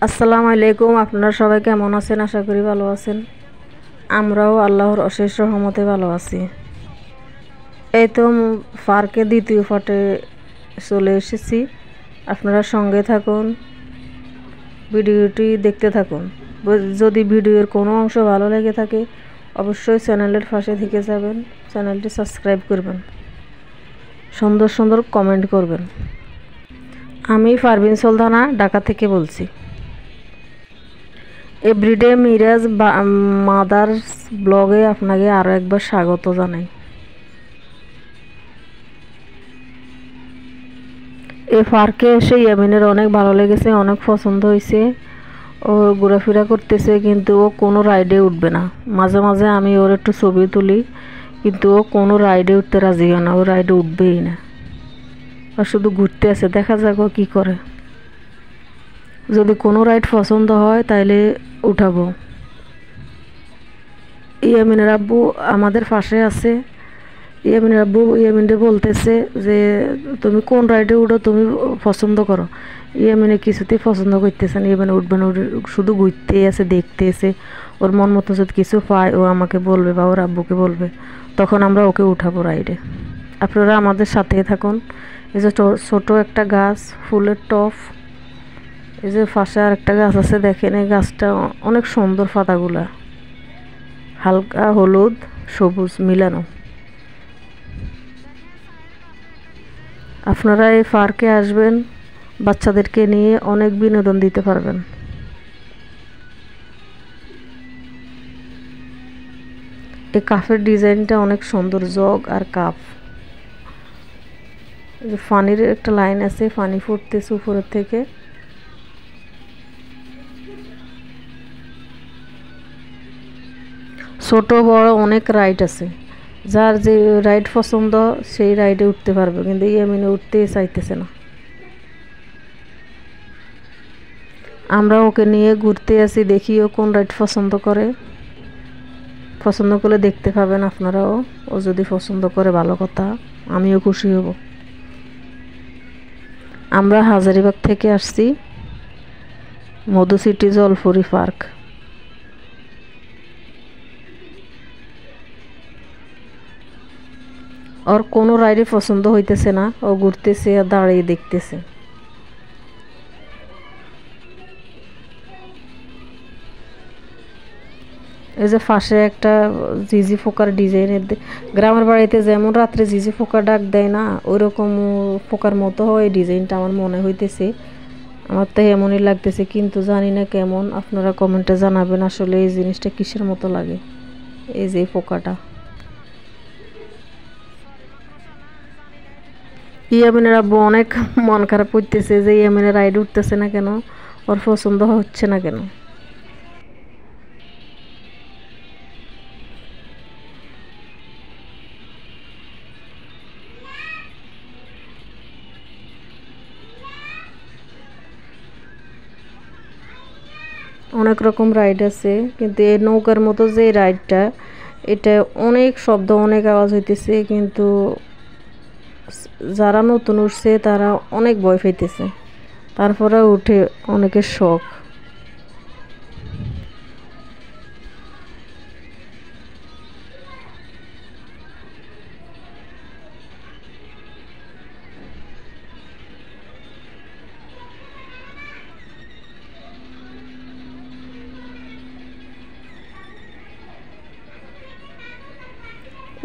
আসসালামু আলাইকুম। আপনারা সবাই কেমন আছেন? আশা করি ভালো আছেন। আমরাও আল্লাহর অশেষ রহমতে ভালো আছি। এই তো পার্কে দ্বিতীয় পার্টে চলে এসেছি। আপনারা সঙ্গে থাকুন, ভিডিওটি দেখতে থাকুন। যদি ভিডিওর কোনো অংশ ভালো লেগে থাকে অবশ্যই চ্যানেলের পাশে থেকে যাবেন, চ্যানেলটি সাবস্ক্রাইব করবেন, সুন্দর সুন্দর কমেন্ট করবেন। আমি পারভিন সুলতানা ঢাকা থেকে বলছি। এভরিডে মিরাজ মাদার্স ব্লগে আপনাকে আরও একবার স্বাগত জানাই। এই পার্কে এসে ইয়ামিনের অনেক ভালো লেগেছে, অনেক পছন্দ হয়েছে। ও ঘোরাফেরা করতেছে, কিন্তু ও কোনো রাইডে উঠবে না। মাঝে মাঝে আমি ওর একটু ছবি তুলি, কিন্তু ও কোনো রাইডে উঠতে রাজি হয় না, ও রাইডে উঠবেই না। আর শুধু ঘুরতে আছে, দেখা যাক ও কী করে। যদি কোনো রাইড পছন্দ হয় তাইলে উঠাবো। ইয়ামিনের আব্বু আমাদের পাশে আছে। ইয়ামিনের আব্বু ইয়ামিনরে বলতেছে যে তুমি কোন রাইডে উঠো, তুমি পছন্দ করো। ইয়ামিনে কিছুতেই পছন্দ করতেছে না। ইয়ামিনে উঠবে না, শুধু ঘুরতে আছে, দেখতে আছে। ওর মন মতো যদি কিছু পায় ও আমাকে বলবে বা ওর আব্বুকে বলবে, তখন আমরা ওকে উঠাবো রাইডে। আপনারা আমাদের সাথে থাকুন। এই যে ছোট একটা গাছ, ফুলের টব। এই যে পাশে আর একটা গাছ আছে, দেখেন এই গাছটা অনেক সুন্দর, পাতাগুলা হালকা হলুদ সবুজ মিলানো। আপনারা এই পার্কে আসবেন, বাচ্চাদেরকে নিয়ে অনেক বিনোদন দিতে পারবেন। এই কাপের ডিজাইনটা অনেক সুন্দর, জগ আর কাপ। পানির একটা লাইন আছে, পানি ফুটতেছে উপরের থেকে। ছোট বড় অনেক রাইড আছে, যার যে রাইড পছন্দ সেই রাইডে উঠতে পারবে, কিন্তু ইয়ামিনে উঠতে চাইতেছে না। আমরা ওকে নিয়ে ঘুরতে আসি, দেখি ও কোন রাইড পছন্দ করে। পছন্দ করলে দেখতে পাবেন আপনারাও। ও যদি পছন্দ করে ভালো কথা, আমিও খুশি হব। আমরা হাজারীবাগ থেকে আসছি, মধু সিটি জলপুরি পার্ক। ওর কোনো রাইডে পছন্দ হইতেছে না, ও ঘুরতেছে আর দাঁড়িয়ে দেখতেছে। এই যে পাশে একটা ঝিঝি পোকার ডিজাইনের, গ্রামের বাড়িতে যেমন রাত্রে ঝিঝি পোকা ডাক দেয় না, ওই রকম পোকার মতো হয় ডিজাইনটা আমার মনে হইতেছে। আমার তো এমনই লাগতেছে, কিন্তু জানি না কেমন। আপনারা কমেন্টে জানাবেন আসলে এই জিনিসটা কিসের মতো লাগে, এই যে পোকাটা। ইয়ামিনের আব্বু অনেক মন খারাপ করতেছে যে ইয়ামিনের রাইড উঠতেছে না কেন, ওর পছন্দ হচ্ছে না কেন। অনেক রকম রাইড আছে, কিন্তু এই নৌকার মতো যে রাইডটা, এটা অনেক শব্দ, অনেক আওয়াজ হইতেছে, কিন্তু যারা নতুন উঠছে তারা অনেক ভয় পাইতেছে, তারপরে উঠে অনেকের শখ।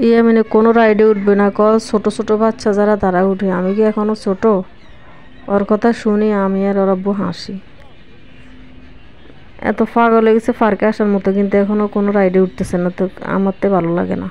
ইয়ামিনে কোনো রাইডে উঠবে না, ছোট ছোট বাচ্চা যারা তারা উঠে। আমি কি এখনো ছোট? ওর কথা শুনি আমি আর ওর আব্বু হাসি। এত পাগল হয়ে গেছে পার্কে আসার মতো, কিন্তু এখনো কোনো রাইডে উঠতেছে না, তো আমার তো ভালো লাগে না।